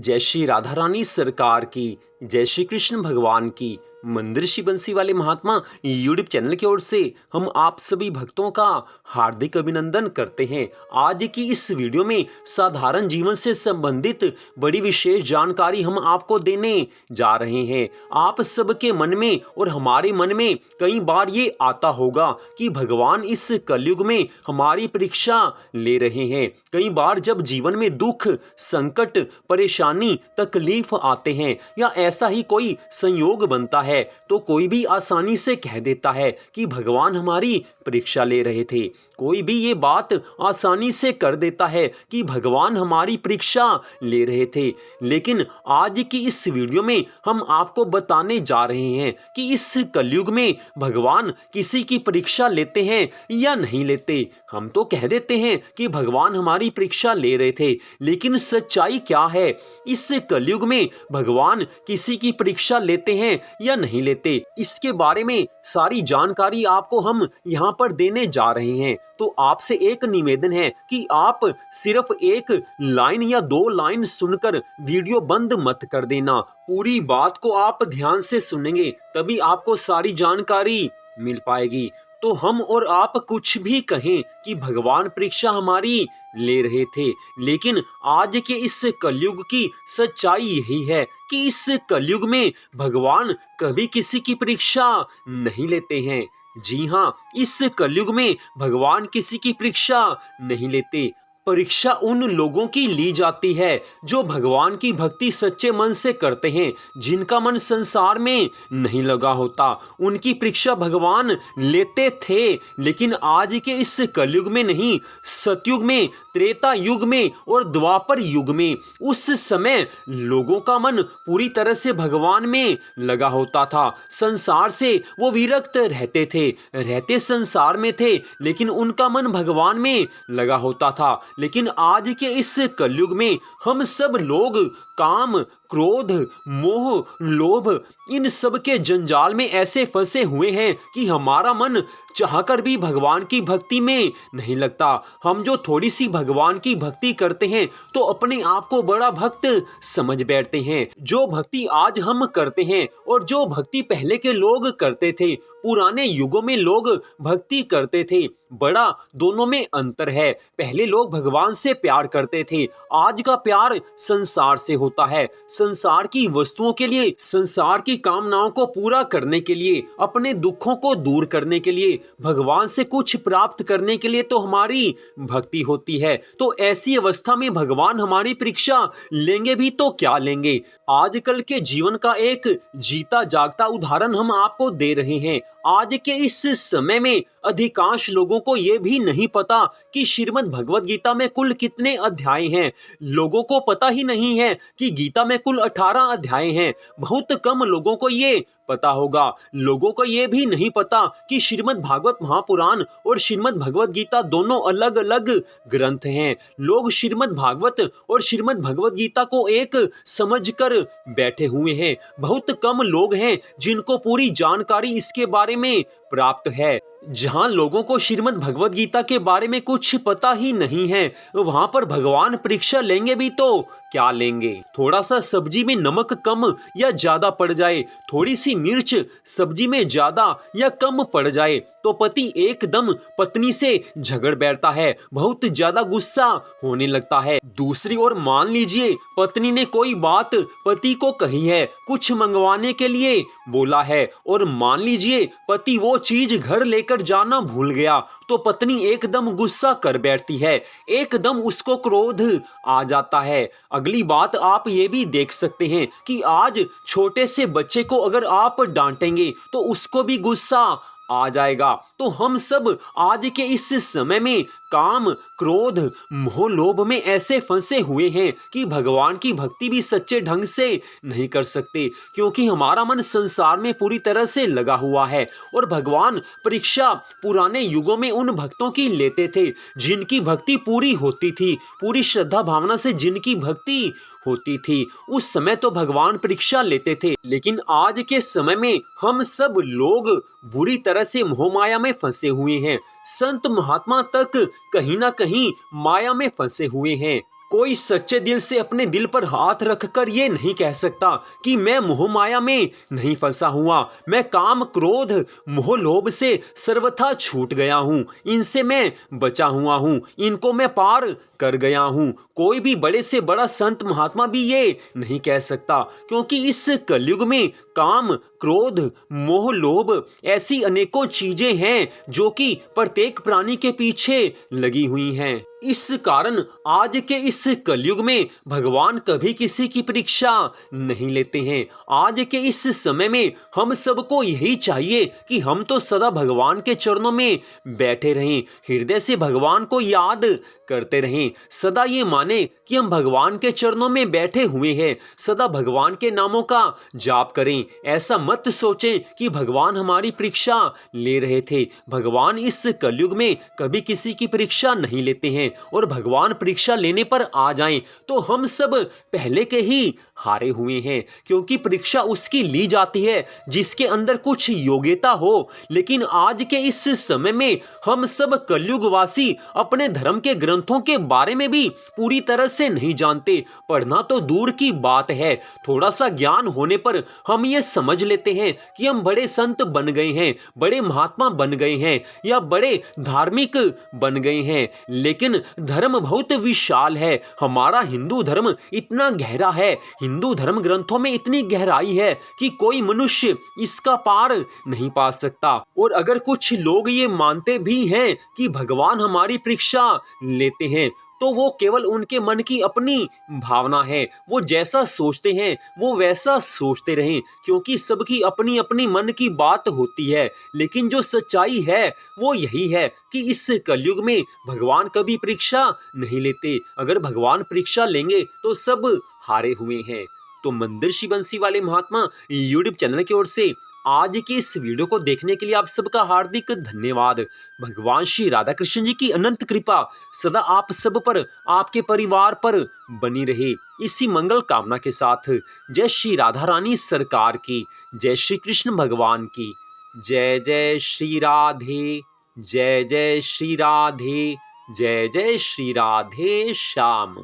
जय श्री राधा रानी सरकार की, जय श्री कृष्ण भगवान की। मंदिर श्री बंसी वाले महात्मा यूट्यूब चैनल की ओर से हम आप सभी भक्तों का हार्दिक अभिनंदन करते हैं। आज की इस वीडियो में साधारण जीवन से संबंधित बड़ी विशेष जानकारी हम आपको देने जा रहे हैं। आप सबके मन में और हमारे मन में कई बार ये आता होगा कि भगवान इस कलयुग में हमारी परीक्षा ले रहे हैं। कई बार जब जीवन में दुख, संकट, परेशानी, तकलीफ आते हैं या ऐसा ही कोई संयोग बनता है तो कोई भी आसानी से कह देता है कि भगवान हमारी परीक्षा ले रहे थे। कोई भी ये बात आसानी से कर देता है कि भगवान हमारी परीक्षा ले रहे थे। लेकिन आज की इस वीडियो में हम आपको बताने जा रहे हैं कि इस कलयुग में भगवान किसी की परीक्षा लेते हैं या नहीं लेते। हम तो कह देते हैं कि भगवान हमारी परीक्षा ले रहे थे, लेकिन सच्चाई क्या है? इस कलयुग में भगवान किसी की परीक्षा लेते हैं या नहीं लेते, इसके बारे में सारी जानकारी आपको हम यहाँ पर देने जा रहे हैं। तो आपसे एक निवेदन है कि आप सिर्फ एक लाइन या दो लाइन सुनकर वीडियो बंद मत कर देना। पूरी बात को आप ध्यान से सुनेंगे तभी आपको सारी जानकारी मिल पाएगी। तो हम और आप कुछ भी कहें कि भगवान परीक्षा हमारी ले रहे थे, लेकिन आज के इस कलयुग की सच्चाई यही है कि इस कलयुग में भगवान कभी किसी की परीक्षा नहीं लेते हैं। जी हाँ, इस कलयुग में भगवान किसी की परीक्षा नहीं लेते। परीक्षा उन लोगों की ली जाती है जो भगवान की भक्ति सच्चे मन से करते हैं, जिनका मन संसार में नहीं लगा होता। उनकी परीक्षा भगवान लेते थे, लेकिन आज के इस कलयुग में नहीं, सतयुग में, त्रेता युग में और द्वापर युग में उस समय लोगों का मन पूरी तरह से भगवान में लगा होता था। संसार से वो विरक्त रहते संसार में थे, लेकिन उनका मन भगवान में लगा होता था। लेकिन आज के इस कलयुग में हम सब लोग काम, क्रोध, मोह, लोभ, इन सब के जंजाल में ऐसे फंसे हुए हैं कि हमारा मन चाहकर भी भगवान की भक्ति में नहीं लगता। हम जो थोड़ी सी भगवान की भक्ति करते हैं तो अपने आप को बड़ा भक्त समझ बैठते हैं। जो भक्ति आज हम करते हैं और जो भक्ति पहले के लोग करते थे, पुराने युगों में लोग भक्ति करते थे, बड़ा दोनों में अंतर है। पहले लोग भगवान से प्यार करते थे, आज का प्यार संसार से होता है। संसार की वस्तुओं के लिए, संसार की कामनाओं को पूरा करने के लिए, अपने दुखों को दूर करने के लिए, भगवान से कुछ प्राप्त करने के लिए तो हमारी भक्ति होती है। तो ऐसी अवस्था में भगवान हमारी परीक्षा लेंगे भी तो क्या लेंगे? आजकल के जीवन का एक जीता जागता उदाहरण हम आपको दे रहे हैं। आज के इस समय में अधिकांश लोगों को यह भी नहीं पता कि श्रीमद् भगवद गीता में कुल कितने अध्याय हैं। लोगों को पता ही नहीं है कि गीता में कुल 18 अध्याय हैं। बहुत कम लोगों को ये पता होगा। लोगों को यह भी नहीं पता कि श्रीमद् भागवत महापुराण और श्रीमद् भगवद गीता दोनों अलग अलग ग्रंथ हैं। लोग श्रीमद् भागवत और श्रीमद् भगवद गीता को एक समझकर बैठे हुए हैं। बहुत कम लोग हैं जिनको पूरी जानकारी इसके बारे में प्राप्त है। जहां लोगों को श्रीमद् भगवद गीता के बारे में कुछ पता ही नहीं है, वहां पर भगवान परीक्षा लेंगे भी तो क्या लेंगे? थोड़ा सा सब्जी में नमक कम या ज्यादा पड़ जाए, थोड़ी सी मिर्च सब्जी में ज्यादा या कम पड़ जाए तो पति एकदम पत्नी से झगड़ बैठता है, बहुत ज्यादा गुस्सा होने लगता है। दूसरी ओर मान लीजिए पत्नी ने कोई बात पति को कही है, कुछ मंगवाने के लिए बोला है, और मान लीजिए पति वो चीज घर लेकर जाना भूल गया तो पत्नी एकदम गुस्सा कर बैठती है, एकदम उसको क्रोध आ जाता है। अगली बात आप ये भी देख सकते हैं कि आज छोटे से बच्चे को अगर आप डांटेंगे तो उसको भी गुस्सा आ जाएगा। तो हम सब आज के इस समय में काम, क्रोध, मोह, लोभ में ऐसे फंसे हुए हैं कि भगवान की भक्ति भी सच्चे ढंग से नहीं कर सकते, क्योंकि हमारा मन संसार में पूरी तरह से लगा हुआ है। और भगवान परीक्षा पुराने युगों में उन भक्तों की लेते थे जिनकी भक्ति पूरी होती थी, पूरी श्रद्धा भावना से जिनकी भक्ति होती थी। उस समय तो भगवान परीक्षा लेते थे, लेकिन आज के समय में हम सब लोग बुरी तरह से मोह माया में फंसे हुए हैं। संत महात्मा तक कहीं ना कहीं माया में फंसे हुए हैं। कोई सच्चे दिल से अपने दिल पर हाथ रखकर ये नहीं कह सकता कि मैं मोह माया में नहीं फंसा हुआ, मैं काम क्रोध मोह लोभ से सर्वथा छूट गया हूँ, इनसे मैं बचा हुआ हूँ, इनको मैं पार कर गया हूँ। कोई भी बड़े से बड़ा संत महात्मा भी ये नहीं कह सकता, क्योंकि इस कलयुग में काम क्रोध मोह लोभ ऐसी अनेकों चीजें हैं जो कि प्रत्येक प्राणी के पीछे लगी हुई हैं। इस कारण आज के इस कलयुग में भगवान कभी किसी की परीक्षा नहीं लेते हैं। आज के इस समय में हम सबको यही चाहिए कि हम तो सदा भगवान के चरणों में बैठे रहें, हृदय से भगवान को याद करते रहें, सदा ये माने कि हम भगवान के चरणों में बैठे हुए हैं, सदा भगवान के नामों का जाप करें। ऐसा मत सोचें कि भगवान हमारी परीक्षा ले रहे थे। भगवान इस कलयुग में कभी किसी की परीक्षा नहीं लेते हैं, और भगवान परीक्षा लेने पर आ जाएं तो हम सब पहले के ही हारे हुए हैं, क्योंकि परीक्षा उसकी ली जाती है जिसके अंदर कुछ योग्यता हो। लेकिन आज के इस समय में हम सब कलयुगवासी अपने धर्म के ग्रंथों के बारे में भी पूरी तरह से नहीं जानते। पढ़ना तो दूर की बात है, थोड़ा सा ज्ञान होने पर हम ये समझ लेते हैं कि हम बड़े संत बन गए हैं, बड़े महात्मा बन गए हैं, या बड़े धार्मिक बन गए हैं। लेकिन धर्म बहुत विशाल है, हमारा हिंदू धर्म इतना गहरा है, हिंदू धर्म ग्रंथों में इतनी गहराई है कि कोई मनुष्य इसका पार नहीं पा सकता। और अगर कुछ लोग ये मानते भी हैं कि भगवान हमारी परीक्षा लेते हैं, तो वो केवल उनके मन की अपनी भावना है। वो जैसा सोचते हैं वो वैसा सोचते रहें, क्योंकि सबकी अपनी अपनी मन की बात होती है। लेकिन जो सच्चाई है वो यही है कि इस कलयुग में भगवान कभी परीक्षा नहीं लेते। अगर भगवान परीक्षा लेंगे तो सब हारे हुए हैं। तो मंदिर बंसी वाले महात्मा यूट्यूब चैनल की ओर से आज की इस वीडियो को देखने के लिए आप सबका हार्दिक धन्यवाद। भगवान श्री राधा कृष्ण जी की अनंत कृपा सदा आप सब पर, आपके परिवार पर बनी रहे, इसी मंगल कामना के साथ जय श्री राधा रानी सरकार की, जय श्री कृष्ण भगवान की, जय जय श्री राधे, जय जय श्री राधे, जय जय श्री राधे श्याम।